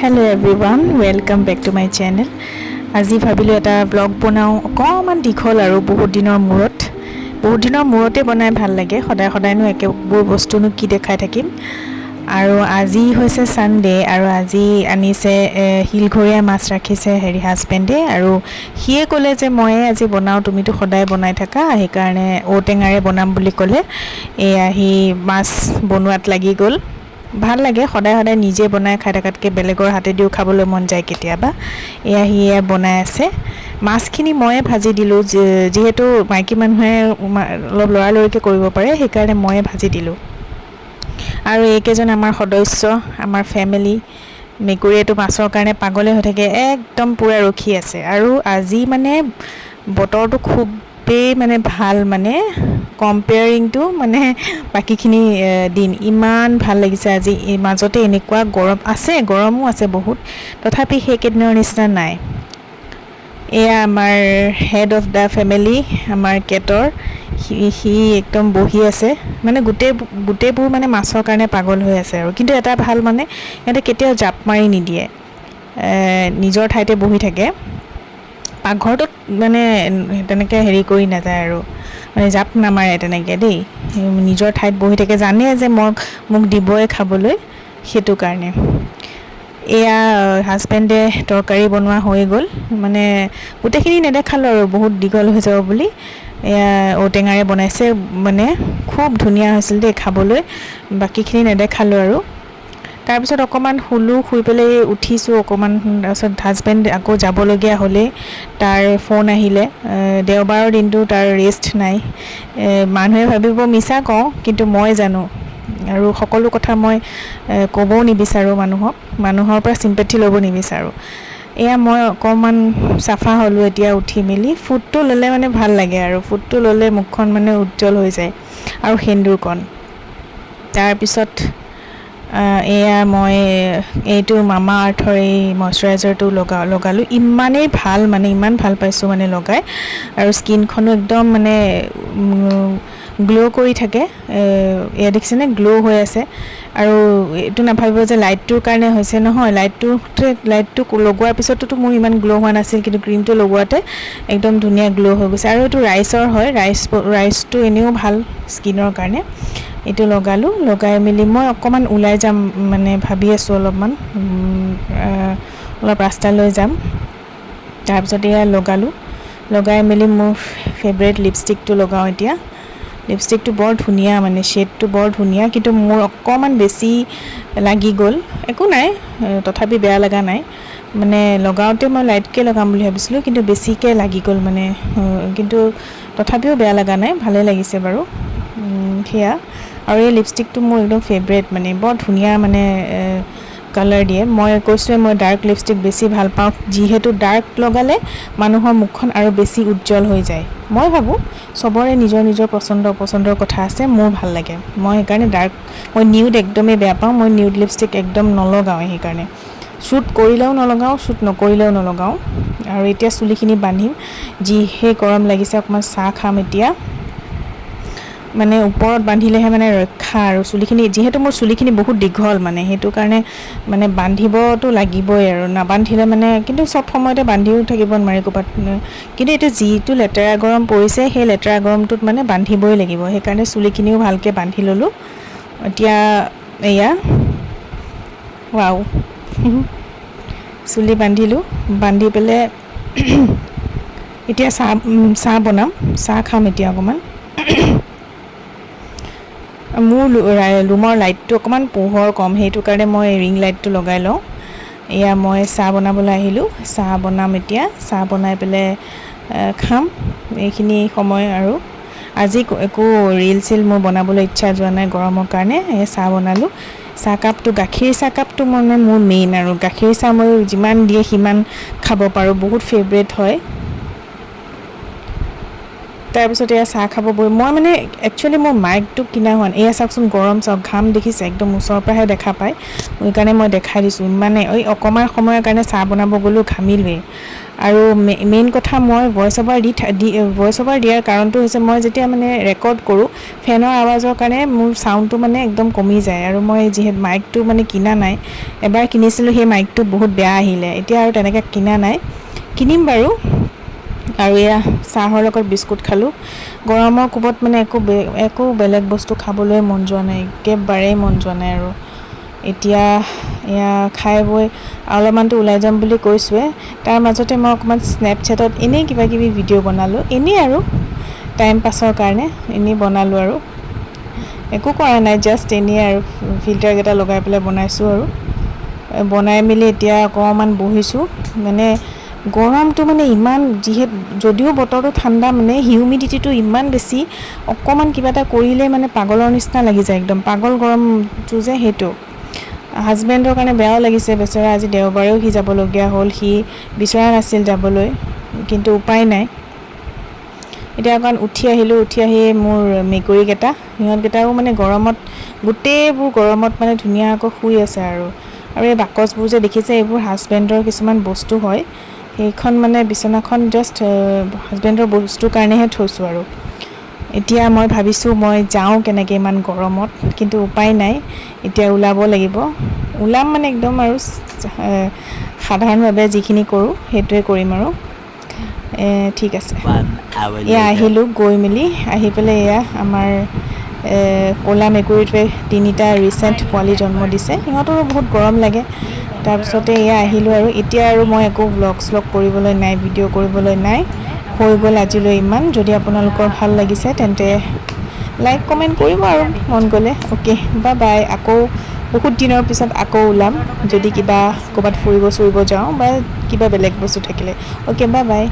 Hello everyone, welcome back to my channel. আজি ভাবিলো এটা ব্লগ বনাও অকমান দীঘল আৰু বহুত দিনৰ মূৰতে বনাই ভাল লাগে সদায় সদায়নো একেবোৰ বস্তুনো কি দেখাই থাকিম আৰু আজি হৈছে সানডে আৰু আজি আনিছে হিলঘৰীয়া মাছ ৰাখিছে হেৰি হাজবেণ্ডে আৰু হিয়ে ক'লে যে মই আজি বনাও তুমিতো সদায় বনাই থাকা সেইকাৰণে ঔটেঙাৰে বনাম বুলি ক'লে হি মাছ বনোৱাত লাগি গ'ল ভাল লাগে সদায় সদায় নিজে বনাই খাই থাকাতকৈ বেলেগৰ হাতে দিও খাবলৈ মন যায় কেতিয়াবা হিয়ে বনাই আছে মাছখিনি ময়ে ভাজি দিলোঁ যিহেতু মাইকী মানুহে অলপ লৰালৰিকৈ কৰিব পাৰে সেইকাৰণে ময়ে ভাজি দিলোঁ আৰু এইকেইজন আমাৰ সদস্য আমাৰ ফেমিলি মেকুৰীটো মাছৰ কাৰণে পাগলে হৈ থাকে একদম পুৰা ৰখি আছে আৰু আজি মানে বতৰটো খুবেই মানে ভাল মানে কম্পেয়াৰিংটো মানে বাকীখিনি দিন ইমান ভাল লাগিছে আজি মাজতে এনেকুৱা গৰমো আছে বহুত তথাপি সেইকেইদিনৰ নিচিনা নাই এয়া আমাৰ হেড অফ দ্য ফেমিলি আমাৰ কেটৰ সি একদম বহি আছে মানে গোটেইবোৰ মানে মাছৰ কাৰণে পাগল হৈ আছে আৰু কিন্তু এটা ভাল মানে সিহঁতে কেতিয়াও জাপ মাৰি নিদিয়ে নিজৰ ঠাইতে বহি থাকে পাকঘৰটোত মানে তেনেকৈ হেৰি কৰি নাযায় আৰু মানে জাপ নামাৰে তেনেকৈ দেই নিজৰ ঠাইত বহি থাকে জানে যে মোক দিবই খাবলৈ সেইটো কাৰণে এয়া হাজবেণ্ডে তৰকাৰী বনোৱা হৈ গ'ল মানে গোটেইখিনি নেদেখালোঁ আৰু বহুত দীঘল হৈ যাব বুলি এয়া ঔটেঙাৰে বনাইছে মানে খুব ধুনীয়া হৈছিল দেই খাবলৈ বাকীখিনি নেদেখালোঁ আৰু তাৰপিছত অকণমান শুই পেলাই উঠিছোঁ অকণমান তাৰপিছত হাজবেণ্ড আকৌ যাবলগীয়া হ'লেই তাৰ ফোন আহিলে দেওবাৰৰ দিনটো তাৰ ৰেষ্ট নাই মানুহে ভাবিব মিছা কওঁ কিন্তু মই জানো আৰু সকলো কথা মই ক'বও নিবিচাৰোঁ মানুহৰ পৰা চিম্পেথি ল'ব নিবিচাৰোঁ এয়া মই অকণমান চাফা হ'লোঁ এতিয়া উঠি মেলি ফুটটো ল'লে মানে ভাল লাগে আৰু ফুটটো ল'লে মুখখন মানে উজ্জ্বল হৈ যায় আৰু সেন্দুৰকণ তাৰপিছত এয়া মই এইটো মামা আৰ্থৰ এই মইশ্চাৰাইজাৰটো লগালোঁ ইমানেই ভাল মানে ইমান ভাল পাইছোঁ মানে লগাই আৰু স্কিনখনো একদম মানে গ্ল' কৰি থাকে এয়া দেখিছেনে গ্ল' হৈ আছে আৰু এইটো নাভাবিব যে লাইটটোৰ কাৰণে হৈছে নহয় লাইটটো লগোৱাৰ পিছততো মোৰ ইমান গ্ল' হোৱা নাছিল কিন্তু ক্ৰীমটো লগোৱাতে একদম ধুনীয়া গ্ল' হৈ গৈছে আৰু এইটো ৰাইচৰ হয় ৰাইচটো এনেও ভাল স্কিনৰ কাৰণে এইটো লগাই মেলি মই অকণমান ওলাই যাম মানে ভাবি আছোঁ অলপ ৰাস্তালৈ যাম তাৰপিছত এয়া লগাই মেলি মোৰ ফেভৰেট লিপষ্টিকটো লগাওঁ এতিয়া লিপষ্টিকটো বৰ ধুনীয়া মানে শ্বেডটো বৰ ধুনীয়া কিন্তু মোৰ অকণমান বেছি লাগি গ'ল একো নাই তথাপি বেয়া লগা নাই মানে লগাওঁতে মই লাইটকৈ লগাম বুলি ভাবিছিলোঁ কিন্তু বেছিকৈ লাগি গ'ল মানে কিন্তু তথাপিও বেয়া লগা নাই ভালেই লাগিছে বাৰু সেয়া আৰু এই লিপষ্টিকটো মোৰ একদম ফেভৰেট মানে বৰ ধুনীয়া মানে কালাৰ দিয়ে মই কৈছোঁৱে মই ডাৰ্ক লিপষ্টিক বেছি ভাল পাওঁ যিহেতু ডাৰ্ক লগালে মানুহৰ মুখখন আৰু বেছি উজ্জ্বল হৈ যায় মই ভাবোঁ চবৰে নিজৰ পচন্দৰ কথা আছে মোৰ ভাল লাগে মই সেইকাৰণে মই নিউড একদমেই বেয়া পাওঁ মই নিউড লিপষ্টিক একদম নলগাওঁ সেইকাৰণে শ্বুট কৰিলেও নলগাওঁ শ্বুট নকৰিলেও নলগাওঁ আৰু এতিয়া চুলিখিনি বান্ধিম যিহে গৰম লাগিছে অকণমান চাহ খাম এতিয়া মানে ওপৰত বান্ধিলেহে মানে ৰক্ষা আৰু চুলিখিনি যিহেতু মোৰ চুলিখিনি বহুত দীঘল মানে সেইটো কাৰণে মানে বান্ধিবতো লাগিবই আৰু নাবান্ধিলে মানে কিন্তু চব সময়তে বান্ধিও থাকিব নোৱাৰি ক'ৰবাত কিন্তু এতিয়া যিটো লেতেৰা গৰম পৰিছে সেই লেতেৰা গৰমটোত মানে বান্ধিবই লাগিব সেইকাৰণে চুলিখিনিও ভালকৈ বান্ধি ল'লোঁ এতিয়া এয়া ৱাও চুলি বান্ধিলোঁ বান্ধি পেলাই এতিয়া চাহ বনাম চাহ খাম এতিয়া অকণমান মোৰ ৰুমৰ লাইটটো অকণমান পোহৰ কম সেইটো কাৰণে মই ৰিং লাইটটো লগাই লওঁ এয়া মই চাহ বনাবলৈ আহিলোঁ চাহ বনাম এতিয়া চাহ বনাই পেলাই খাম এইখিনি সময় আৰু আজি একো ৰিল মোৰ বনাবলৈ ইচ্ছা যোৱা নাই গৰমৰ কাৰণে এই চাহ বনালোঁ চাহকাপটো গাখীৰ চাহকাপটো মানে মোৰ মেইন আৰু গাখীৰ চাহ মই যিমান দিয়ে সিমান খাব পাৰোঁ বহুত ফেভৰেট হয় তাৰপিছত এয়া চাহ খাব বহি মই মানে একচুৱেলি মোৰ মাইকটো কিনা হোৱা নাই এয়া চাওকচোন গৰম চাওক ঘাম দেখিছে একদম ওচৰৰ পৰাহে দেখা পায় সেইকাৰণে মই দেখাই দিছোঁ ইমানে এই অকণমান সময়ৰ কাৰণে চাহ বনাব গ'লোঁ ঘামিলোৱেই আৰু মেইন কথা মই ভইচ অভাৰ দিয়াৰ কাৰণটো হৈছে মই যেতিয়া মানে ৰেকৰ্ড কৰোঁ ফেনৰ আৱাজৰ কাৰণে মোৰ চাউণ্ডটো মানে একদম কমি যায় আৰু মই যিহেতু মাইকটো মানে কিনা নাই এবাৰ কিনিছিলোঁ সেই মাইকটো বহুত বেয়া আহিলে এতিয়া আৰু তেনেকৈ কিনা নাই কিনিম বাৰু আৰু এয়া চাহৰ লগত বিস্কুট খালোঁ গৰমৰ কোবত মানে একো বেলেগ বস্তু খাবলৈ মন যোৱা নাই একেবাৰেই মন যোৱা নাই আৰু এতিয়া এয়া খাই বৈ অলপমানটো ওলাই যাম বুলি কৈছোঁৱে তাৰ মাজতে মই অকণমান স্নেপচেটত এনেই কিবা কিবি ভিডিঅ' বনালোঁ এনেই আৰু টাইম পাছৰ কাৰণে এনেই বনালোঁ আৰু একো কৰা নাই জাষ্ট এনেই আৰু ফিল্টাৰকেইটা লগাই পেলাই বনাইছোঁ আৰু বনাই মেলি এতিয়া অকণমান বহিছোঁ মানে গৰমটো মানে ইমান যদিও বতৰটো ঠাণ্ডা মানে হিউমিডিটিটো ইমান বেছি অকণমান কিবা এটা কৰিলে মানে পাগলৰ নিচিনা লাগি যায় একদম পাগল গৰমটো যে সেইটো হাজবেণ্ডৰ কাৰণে বেয়াও লাগিছে বেচেৰা আজি দেওবাৰেও সি যাবলগীয়া হ'ল সি বিচৰা নাছিল যাবলৈ কিন্তু উপায় নাই এতিয়া অকণ উঠি আহিলোঁ উঠি আহি মোৰ মেকুৰীকেইটা সিহঁতকেইটাও মানে গৰমত গোটেইবোৰ গৰমত মানে ধুনীয়াকৈ শুই আছে আৰু এই বাকচবোৰ যে দেখিছে এইবোৰ হাজবেণ্ডৰ কিছুমান বস্তু হয় সেইখন মানে বিচনাখন জাষ্ট হাজবেণ্ডৰ বস্তুৰ কাৰণেহে থৈছোঁ আৰু এতিয়া মই ভাবিছোঁ মই যাওঁ কেনেকৈ ইমান গৰমত কিন্তু উপায় নাই এতিয়া ওলাব লাগিব ওলাম মানে একদম আৰু সাধাৰণভাৱে যিখিনি কৰোঁ সেইটোৱে কৰিম আৰু ঠিক আছে এয়া আহিলোঁ গৈ মেলি আহি পেলাই এয়া আমাৰ ক'লা মেকুৰীটোৱে 3টা ৰিচেণ্ট পোৱালি জন্ম দিছে সিহঁতৰো বহুত গৰম লাগে তাৰপিছতে এয়া আহিলোঁ আৰু এতিয়া আৰু মই একো ভ্লগ কৰিবলৈ নাই ভিডিঅ' কৰিবলৈ নাই হৈ গ'ল আজিলৈ ইমান যদি আপোনালোকৰ ভাল লাগিছে তেন্তে লাইক কমেণ্ট কৰিব আৰু মন গ'লে অ'কে বাই বাই আকৌ বহুত দিনৰ পিছত আকৌ ওলাম যদি কিবা ক'ৰবাত ফুৰিব যাওঁ বা কিবা বেলেগ বস্তু থাকিলে অ'কে বাই বাই